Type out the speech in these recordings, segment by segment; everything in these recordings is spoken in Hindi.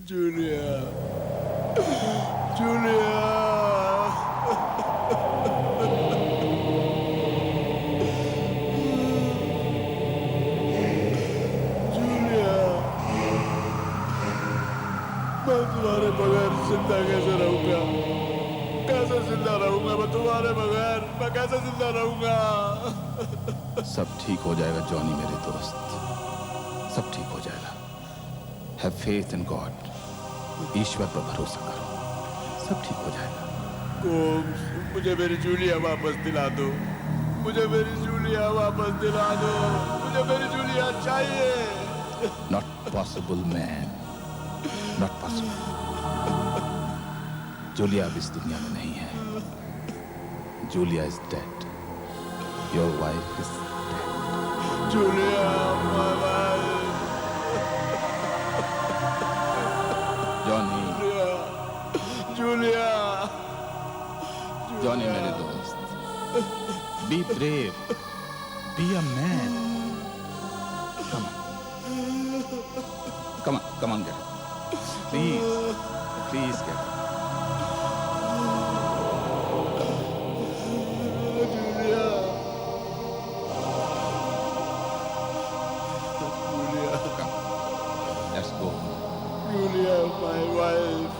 जूलिया, जूलिया, जूलिया, मैं तुम्हारे बगैर जिंदा कैसे रहूंगा? कैसे जिंदा रहूंगा मैं तुम्हारे बगैर? मैं कैसे जिंदा रहूंगा? सब ठीक हो जाएगा जॉनी मेरे दोस्त, सब ठीक हो जाएगा। हैव फेथ इन गॉड, ईश्वर पर भरोसा करो, सब ठीक हो जाएगा। कोम्स, मुझे मेरी जूलिया वापस दिला दो, मुझे मेरी जूलिया वापस दिला दो, मुझे मेरी जूलिया चाहिए। Not possible man, not possible. Julia अब इस दुनिया में नहीं है। Julia is dead, your wife is dead. Julia, my wife. Johnny, Julia, Johnny मेरे दोस्त, be brave, be a man. Come on, get up. Please get up. Julia, Julia, Come, let's go. Julia, my wife.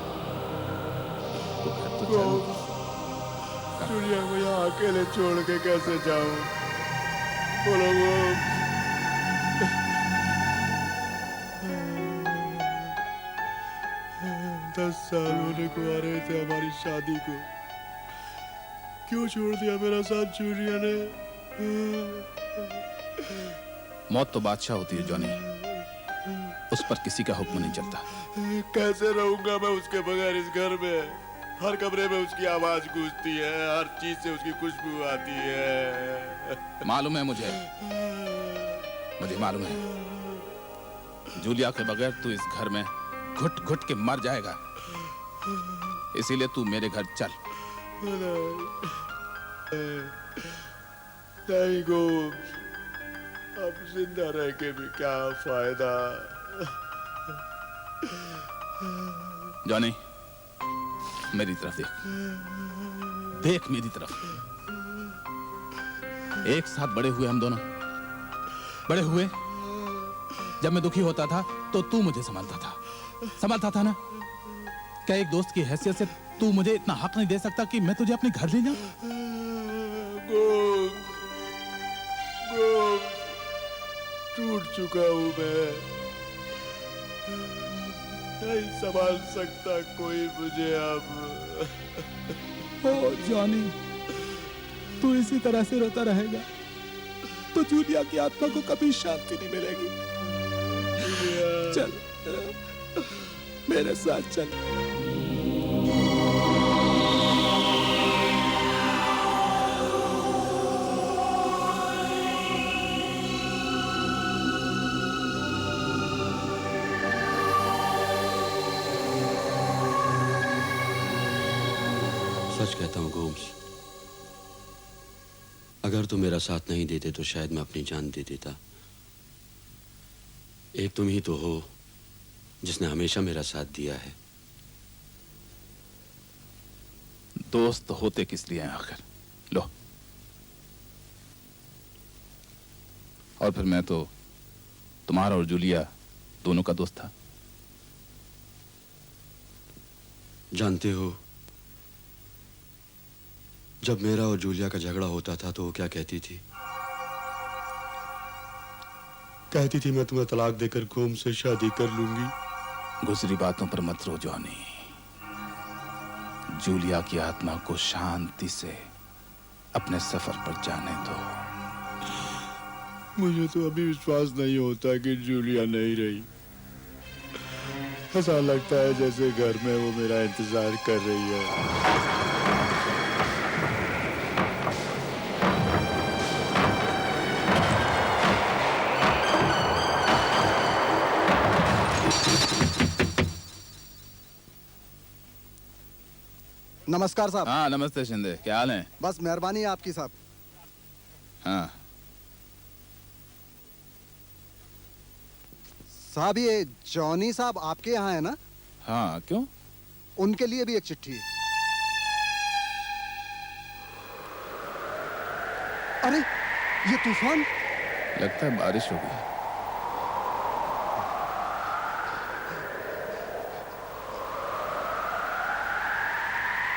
तो घर तो चल। कोम्स, जूलिया को यहाँ अकेले छोड़ के कैसे जाऊं? बोलो कोम्स। 10 साल होने को आ रहे थे हमारी शादी को, क्यों छोड़ दिया मेरा साथ जूलिया ने? मौत तो बादशाह होती है जॉनी, उस पर किसी का हुक्म नहीं चलता। कैसे रहूंगा मैं उसके बगैर इस घर में? हर कमरे में उसकी आवाज गूंजती है, हर चीज से उसकी खुशबू आती है। मालूम है मुझे मालूम है। जूलिया के बगैर तू इस घर में घुट घुट के मर जाएगा, इसीलिए तू मेरे घर चल। नहीं गोम्स, अब जिंदा रह के भी क्या फायदा? जॉनी, मेरी तरफ देख मेरी तरफ। एक साथ बड़े हुए हम दोनों, बड़े हुए। जब मैं दुखी होता था तो तू मुझे संभालता था ना? क्या एक दोस्त की हैसियत से तू मुझे इतना हक नहीं दे सकता कि मैं तुझे अपने घर ले जाऊं? गोम्स, गोम्स, टूट चुका हूं मैं, नहीं संभाल सकता कोई मुझे अब। ओ जॉनी, तू इसी तरह से रोता रहेगा तो जूलिया की आत्मा को कभी शांति नहीं मिलेगी। चल मेरे साथ चल। सच कहता हूँ गोम्स, अगर तुम मेरा साथ नहीं देते तो शायद मैं अपनी जान दे देता। एक तुम ही तो हो जिसने हमेशा मेरा साथ दिया है। दोस्त होते किस लिए हैं आखिर? लो, और फिर मैं तो तुम्हारा और जूलिया दोनों का दोस्त था। जानते हो, जब मेरा और जूलिया का झगड़ा होता था तो वो क्या कहती थी? कहती थी मैं तुम्हें तलाक देकर गोम्स से शादी कर लूंगी। गुजरी बातों पर मत रो जॉनी, जूलिया की आत्मा को शांति से अपने सफर पर जाने दो। मुझे तो अभी विश्वास नहीं होता कि जूलिया नहीं रही। ऐसा लगता है जैसे घर में वो मेरा इंतजार कर रही है। नमस्कार साहब। हाँ नमस्ते शिंदे, क्या हाल है? बस मेहरबानी है आपकी साहब। हाँ साहब ये जॉनी साहब आपके यहाँ है ना? हाँ, क्यों? उनके लिए भी एक चिट्ठी है। अरे ये तूफान! लगता है बारिश होगी।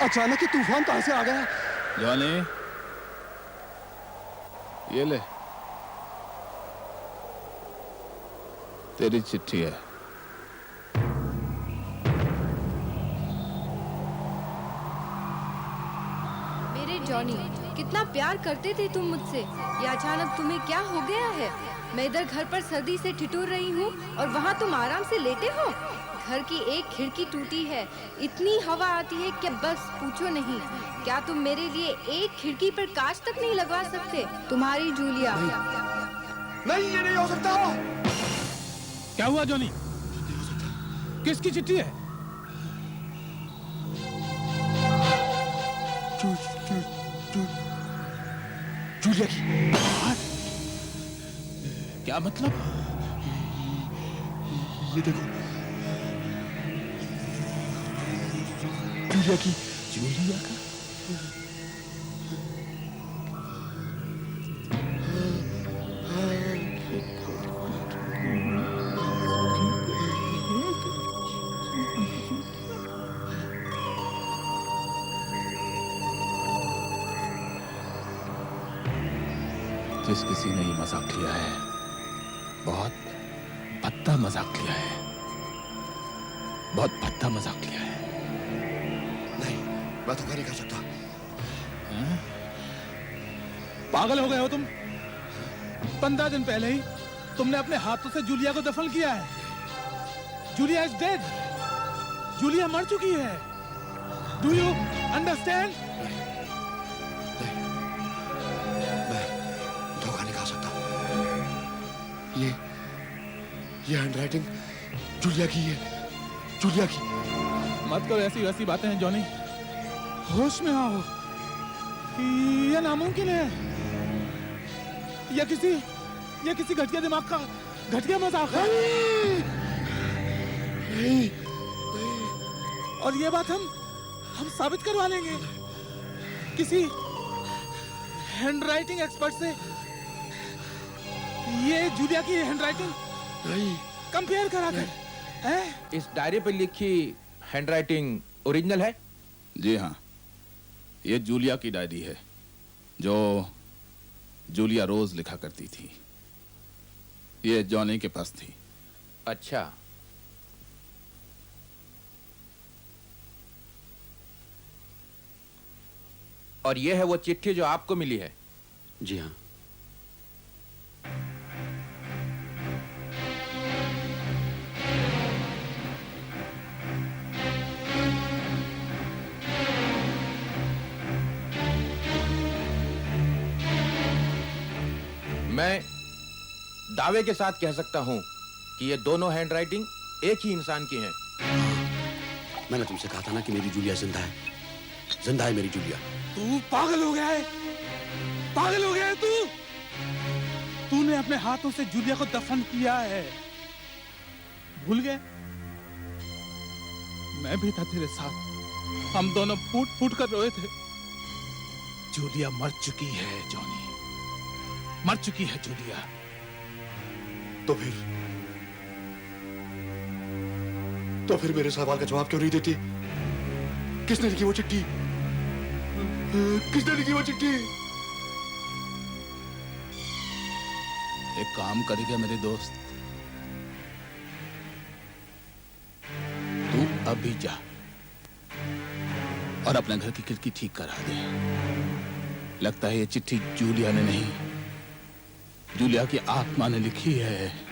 अचानक ही तूफान कहां से आ गया? जॉनी, ये ले, तेरी चिट्ठी है। मेरे जॉनी, कितना प्यार करते थे तुम मुझसे। ये अचानक तुम्हें क्या हो गया है? मैं इधर घर पर सर्दी से ठिठुर रही हूँ और वहाँ तुम आराम से लेटे हो। घर की एक खिड़की टूटी है, इतनी हवा आती है कि बस पूछो नहीं। क्या तुम मेरे लिए एक खिड़की पर कांच तक नहीं लगवा सकते? तुम्हारी जूलिया। नहीं, ये नहीं हो सकता। क्या हुआ जॉनी? किसकी चिट्ठी है? जूलिया की। क्या मतलब? ये देखो, जूलिया की। जूलिया का? जिस किसी ने ये मजाक लिया है, बहुत भद्दा मजाक लिया है, बहुत भद्दा मजाक लिया है। नहीं, मैं धोखा नहीं कर सकता। पागल हो गए हो तुम? 15 दिन पहले ही तुमने अपने हाथों से जूलिया को दफन किया है। Julia is dead. जूलिया मर चुकी है। Do you understand? मैं धोखा नहीं खा सकता। ये हैंडराइटिंग जूलिया की है, जूलिया की। मत करो ऐसी वैसी बातें हैं जॉनी। होश में आओ। यह नामुमकिन है। यह किसी घटिया दिमाग का घटिया मजाक है। नहीं, और ये बात हम साबित करवा लेंगे किसी हैंडराइटिंग एक्सपर्ट से। ये जूलिया की हैंडराइटिंग नहीं। कंपेयर करा कर। हैं? इस डायरी पर लिखी हैंडराइटिंग ओरिजिनल है? जी हाँ, ये जूलिया की डायरी है, जो जूलिया रोज लिखा करती थी। ये जॉनी के पास थी। अच्छा, और ये है वो चिट्ठी जो आपको मिली है? जी हाँ। मैं दावे के साथ कह सकता हूं कि ये दोनों हैंडराइटिंग एक ही इंसान की हैं। मैंने तुमसे कहा था ना कि मेरी जूलिया जिंदा है। जिंदा है मेरी जूलिया। तू पागल हो गया है। पागल हो गया है तू। तूने अपने हाथों से जूलिया को दफन किया है। भूल गए? मैं भी था तेरे साथ। हम दोनों फूट फूट कर रोए थे। जूलिया मर चुकी है जॉनी, मर चुकी है जूलिया। तो फिर मेरे सवाल का जवाब क्यों नहीं देती? किसने लिखी वो चिट्ठी? किसने लिखी वो चिट्ठी? एक काम करेगा मेरे दोस्त, तू अभी जा और अपने घर की खिड़की ठीक करा दे। लगता है ये चिट्ठी जूलिया ने नहीं, जूलिया की आत्मा ने लिखी है।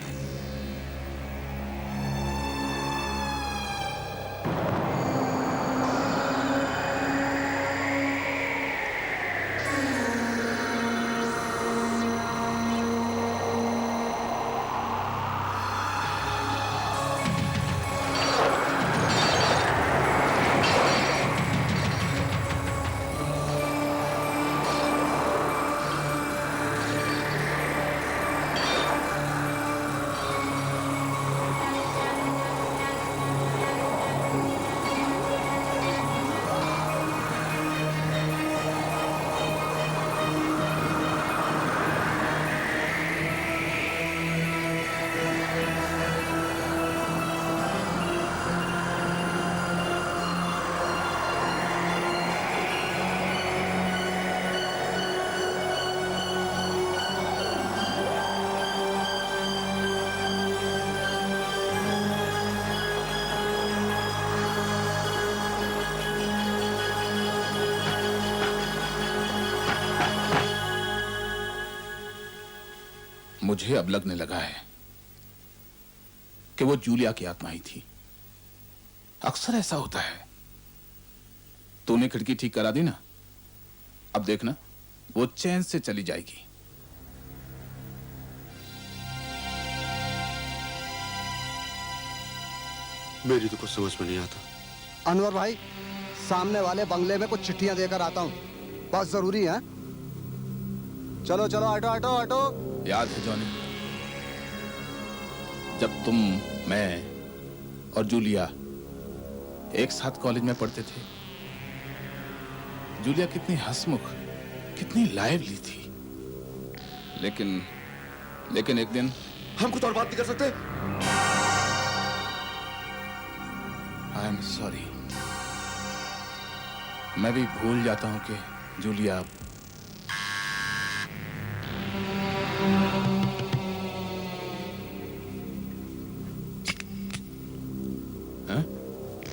मुझे अब लगने लगा है कि वो जूलिया की आत्मा ही थी। अक्सर ऐसा होता है। तूने खिड़की ठीक करा दी ना, अब देखना वो चैन से चली जाएगी। मेरी तो कुछ समझ में नहीं आता। अनवर भाई, सामने वाले बंगले में कुछ चिट्ठियां देकर आता हूँ, बहुत जरूरी है। चलो चलो, हटो हटो हटो। याद है जॉनी, जब तुम, मैं और जूलिया एक साथ कॉलेज में पढ़ते थे, जूलिया कितनी हंसमुख, कितनी लाइवली थी। लेकिन एक दिन हम कुछ और बात नहीं कर सकते? आई एम सॉरी, मैं भी भूल जाता हूं कि जूलिया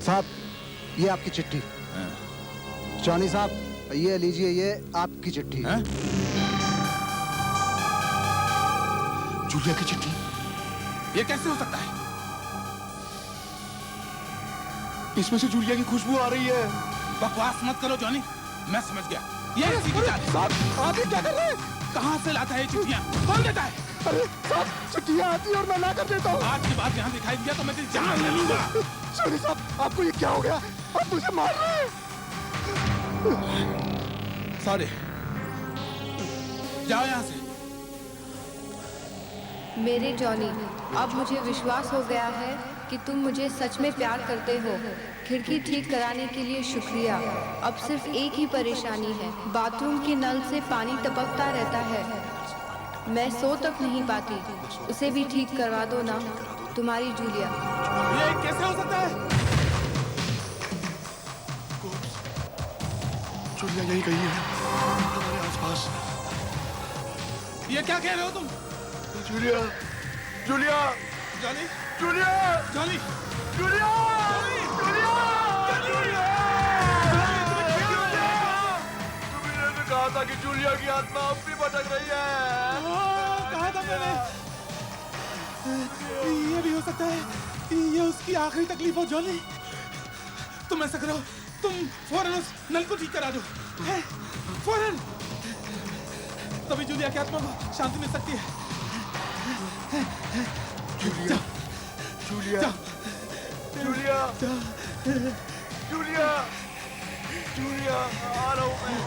साहब, ये आपकी चिट्ठी। जॉनी साहब, ये लीजिए, ये आपकी चिट्ठी। हैं? जूलिया की चिट्ठी? ये कैसे हो सकता है? इसमें से जूलिया की खुशबू आ रही है। बकवास मत करो जॉनी, मैं समझ गया। ये इसी की चाल है। साहब, आप ये क्या कर रहे हैं? कहां से लाता है ये चिट्ठियां? कौन देता है? अरे साहब, चिट्ठियां आती है और मैं ला कर देता हूँ। आज के बाद यहाँ दिखाई दिया तो मैं तेरी जान ले लूंगा। जॉनी साहब, आपको ये क्या हो गया? आप मुझे मार रहे हैं। सॉरी, जाओ यहाँ से। मेरे जॉनी, अब मुझे विश्वास हो गया है कि तुम मुझे सच में प्यार करते हो। खिड़की ठीक कराने के लिए शुक्रिया। अब सिर्फ एक ही परेशानी है, बाथरूम के नल से पानी टपकता रहता है। मैं सो तक नहीं पाती, उसे भी ठीक करवा दो ना। तुम्हारी जूलिया। ये कैसे हो सकता है? जूलिया यही कहीं है, हमारे आसपास। ये क्या कह रहे हो तुम? Julia, Julia, Johnny, Julia, Johnny, Julia, Julia, Julia! तुमने तो कहा था कि जूलिया की आत्मा अब भी भटक रही है। कहा था मैंने, ये भी हो सकता है ये उसकी आखिरी तकलीफ हो। जॉनी, तुम ऐसा करो, तुम फौरन उस नल को ठीक करा दो, हैं? फौरन, तभी जूलिया की आत्मा को शांति मिल सकती है। Julia, Julia, Julia, Julia, Julia, आ रहा हूँ मैं।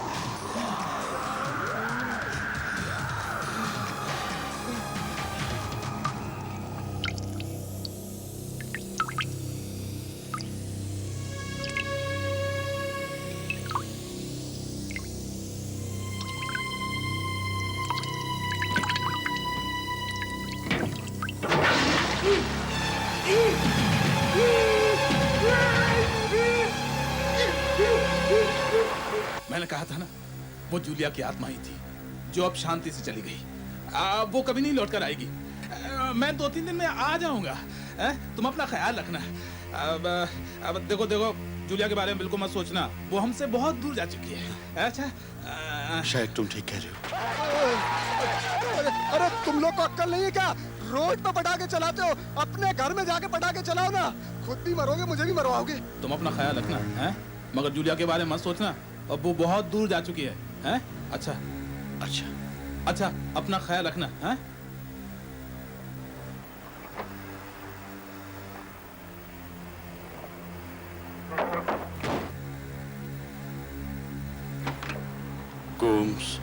मैंने कहा था ना, वो जूलिया की आत्मा ही थी जो अब शांति से चली गई। वो कभी नहीं लौट कर आएगी। मैं 2-3 दिन में आ जाऊंगा। तुम अपना ख्याल रखना। अब देखो देखो, जूलिया के बारे में बिल्कुल मत सोचना, वो हमसे बहुत दूर जा चुकी है। अच्छा, शायद तुम ठीक कह रहे हो। अरे तुम लोग को अक्ल नहीं है क्या? रोड पे पटाखे चलाते हो, अपने घर में जाके पटाखे चलाओ ना। खुद भी मरोगे, मुझे भी मरवाओगे। तुम अपना ख्याल रखना, हैं? मगर जूलिया के बारे में मत सोचना, अब वो बहुत दूर जा चुकी है, हैं? अच्छा, अच्छा, अच्छा, अपना ख्याल रखना, हैं? गोम्स,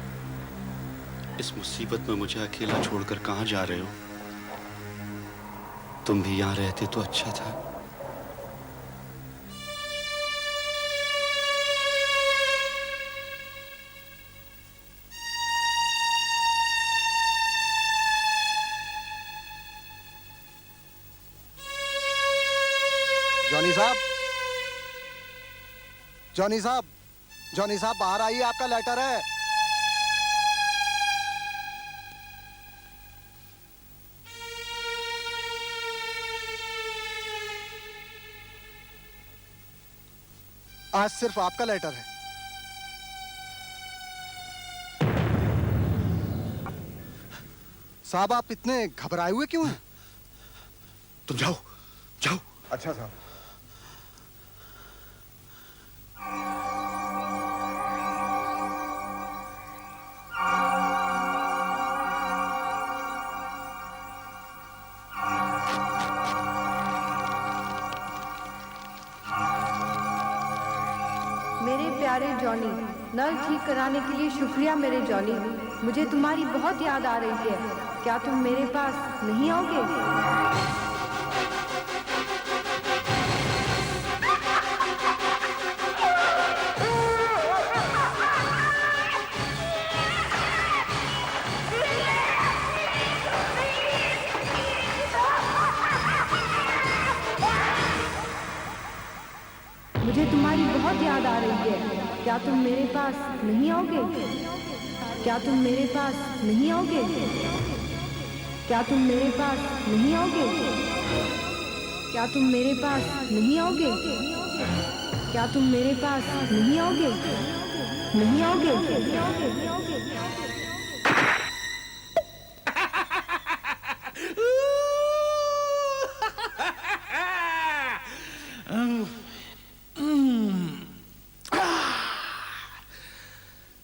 इस मुसीबत में मुझे अकेला छोड़कर कहां जा रहे हो? तुम भी यहां रहते तो अच्छा था। जॉनी साहब, जॉनी साहब, जॉनी साहब, बाहर आइए, आपका लेटर है। आज सिर्फ आपका लेटर है। साहब आप इतने घबराए हुए क्यों हैं? तुम जाओ जाओ। अच्छा साहब। मेरे प्यारे जॉनी, नल ठीक कराने के लिए शुक्रिया मेरे जॉनी। मुझे तुम्हारी बहुत याद आ रही है। क्या तुम मेरे पास नहीं आओगे? मुझे तुम्हारी बहुत याद आ रही है। क्या तुम मेरे पास नहीं आओगे? क्या तुम मेरे पास नहीं आओगे? क्या तुम मेरे पास नहीं आओगे? क्या तुम मेरे पास नहीं आओगे? क्या तुम मेरे पास नहीं आओगे? नहीं आओगे?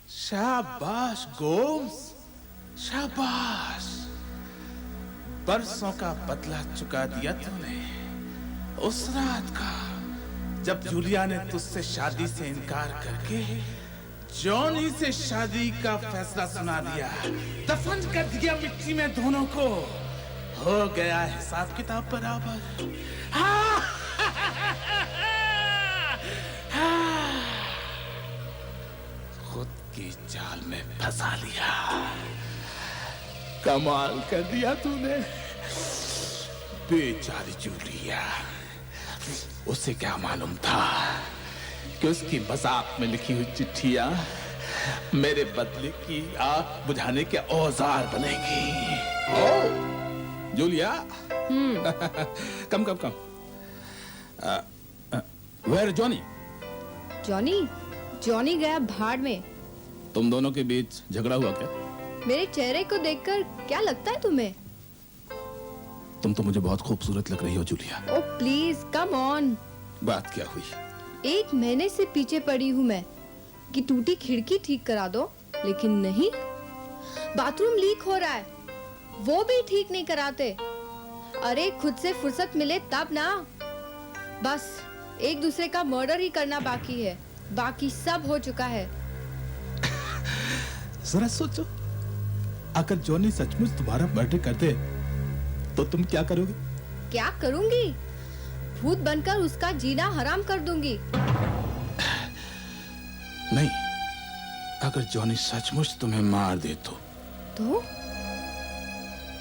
शाबाश गोम्स, शाबाश। बरसों का बदला चुका दिया तूने। उस रात का जब जूलिया ने तुझसे शादी से इनकार करके जॉनी से शादी का फैसला सुना दिया, दफन कर दिया मिट्टी में दोनों को, हो गया हिसाब किताब बराबर। खुद की जाल में फंसा लिया। कमाल कर दिया तूने। बेचारी जूलिया, उसे क्या मालूम था कि उसकी मजाक में लिखी हुई चिट्ठियां मेरे बदले की आग बुझाने के औजार बनेगी। ओ Julia, come come come. Where Johnny? Johnny? Johnny गया भाड़ में। तुम दोनों के बीच झगड़ा हुआ क्या? मेरे चेहरे को देखकर क्या लगता है तुम्हें? तुम तो मुझे बहुत खूबसूरत लग रही हो Julia. Oh please come on. बात क्या हुई? 1 महीने से पीछे पड़ी हूँ मैं कि टूटी खिड़की ठीक करा दो, लेकिन नहीं। बाथरूम लीक हो रहा है, वो भी ठीक नहीं कराते। अरे खुद से फुर्सत मिले तब ना। बस एक दूसरे का मर्डर ही करना बाकी है, बाकी सब हो चुका है। जरा सोचो, अगर जॉनी सचमुच तुम्हारा मर्डर कर दे तो तुम क्या करोगे? क्या करूंगी? भूत बनकर उसका जीना हराम कर दूंगी। नहीं, अगर जॉनी सचमुच तुम्हें मार दे तो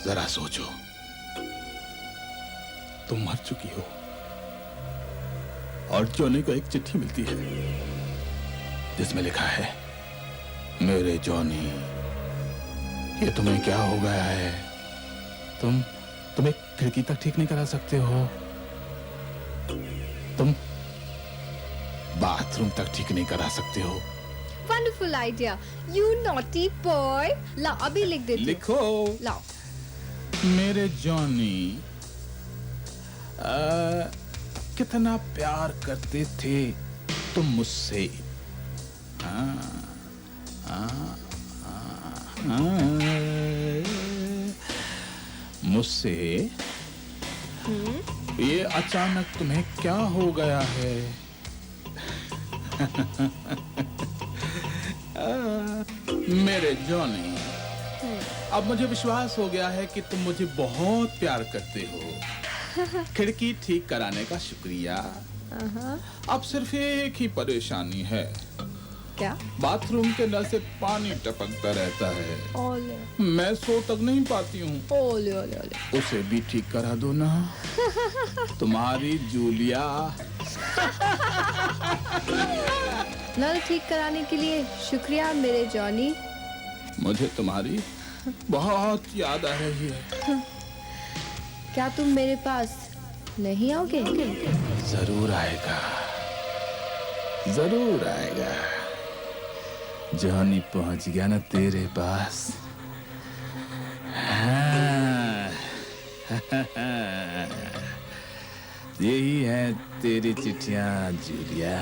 जरा सोचो, तुम मर चुकी हो और जॉनी को एक चिट्ठी मिलती है जिसमें लिखा है, मेरे जॉनी, ये तुम्हें क्या हो गया है? तुम एक खिड़की तक ठीक नहीं करा सकते हो, तुम बाथरूम तक ठीक नहीं करा सकते हो। Wonderful idea, you naughty boy. लाओ अभी लिख देती हूँ। लिखो। लाओ। मेरे जॉनी कितना प्यार करते थे तुम मुझसे। मुझसे ये अचानक तुम्हें क्या हो गया है? मेरे जॉनी, अब मुझे विश्वास हो गया है कि तुम मुझे बहुत प्यार करते हो। खिड़की ठीक कराने का शुक्रिया। अब सिर्फ एक ही परेशानी है। क्या? बाथरूम के नल से पानी टपकता रहता है। ओले मैं सो तक नहीं पाती हूँ। ओले ओले ओले। उसे भी ठीक करा दो ना। तुम्हारी जूलिया। नल ठीक कराने के लिए शुक्रिया मेरे जॉनी। मुझे तुम्हारी बहुत याद आ रही है। क्या तुम मेरे पास नहीं आओगे? जरूर आएगा, जरूर आएगा। जॉनी पहुंच गया ना तेरे पास। हाँ। यही है तेरी चिट्ठियां जूलिया।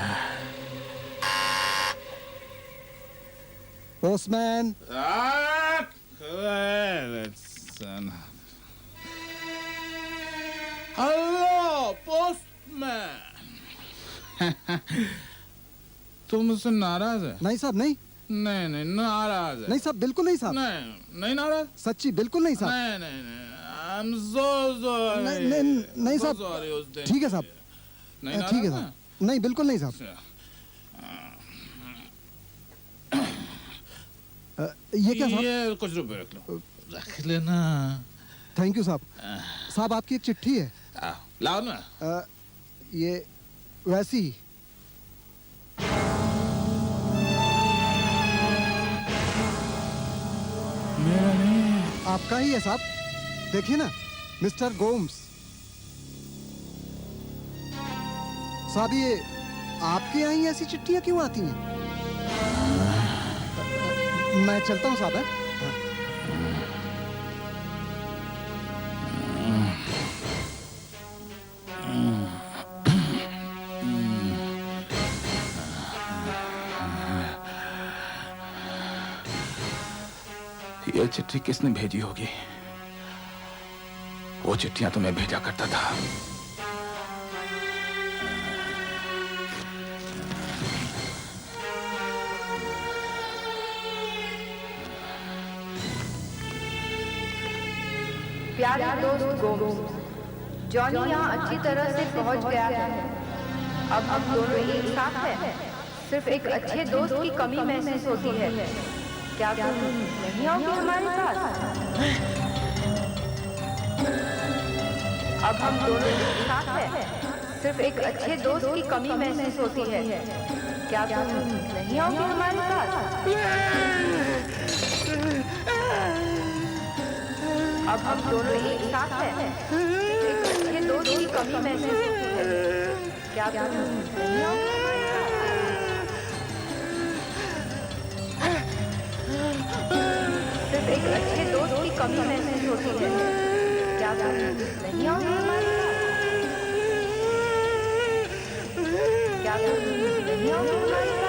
पोस्टमैन। Hello postman. तुम मुझसे नाराज है? नहीं साहब नहीं। नहीं नहीं नाराज है। नहीं साहब बिल्कुल नहीं साहब। नहीं नहीं नाराज। सच्ची बिल्कुल नहीं साहब। नहीं नहीं नहीं I'm so sorry। नहीं साहब। So sorry उस दिन ठीक है साहब। नहीं ठीक है नाराज साहब। नहीं बिल्कुल नहीं साहब। ये क्या साहब? ये कुछ रुपए रख लो। रख लेना। थैंक यू साहब। साहब आपकी एक चिट्ठी है। लाओ ना। ये वैसी ही। मेरा नहीं। आपका ही है साहब। देखिए ना मिस्टर गोम्स। साहब ये आपके यहाँ ही ऐसी चिट्ठियां क्यों आती हैं? मैं चलता हूँ साहब। ये चिट्ठी किसने भेजी होगी? वो चिट्ठियां तो मैं भेजा करता था। प्यारे दोस्त गोम्स, जॉनी यहाँ अच्छी तरह से पहुँच गया है। अब हम दोनों एक साथ हैं। सिर्फ एक अच्छे दोस्त की कमी महसूस होती है। क्या तुम नहीं आओगे हमारे साथ? अब हम दोनों एक साथ हैं। सिर्फ एक अच्छे दोस्त की कमी महसूस होती है। क्या तुम नहीं आओगे हमारे साथ? अब हम दोनों एक साथ हैं। एक अच्छे दोस्त की कमी महसूस होती है। क्या तुम नहीं आओगे हमारे साथ? सिर्फ एक अच्छे दोस्त की कमी महसूस होती है। क्या तुम नहीं आओगे हमारे साथ? क्या तुम नहीं आओगे हमारे साथ?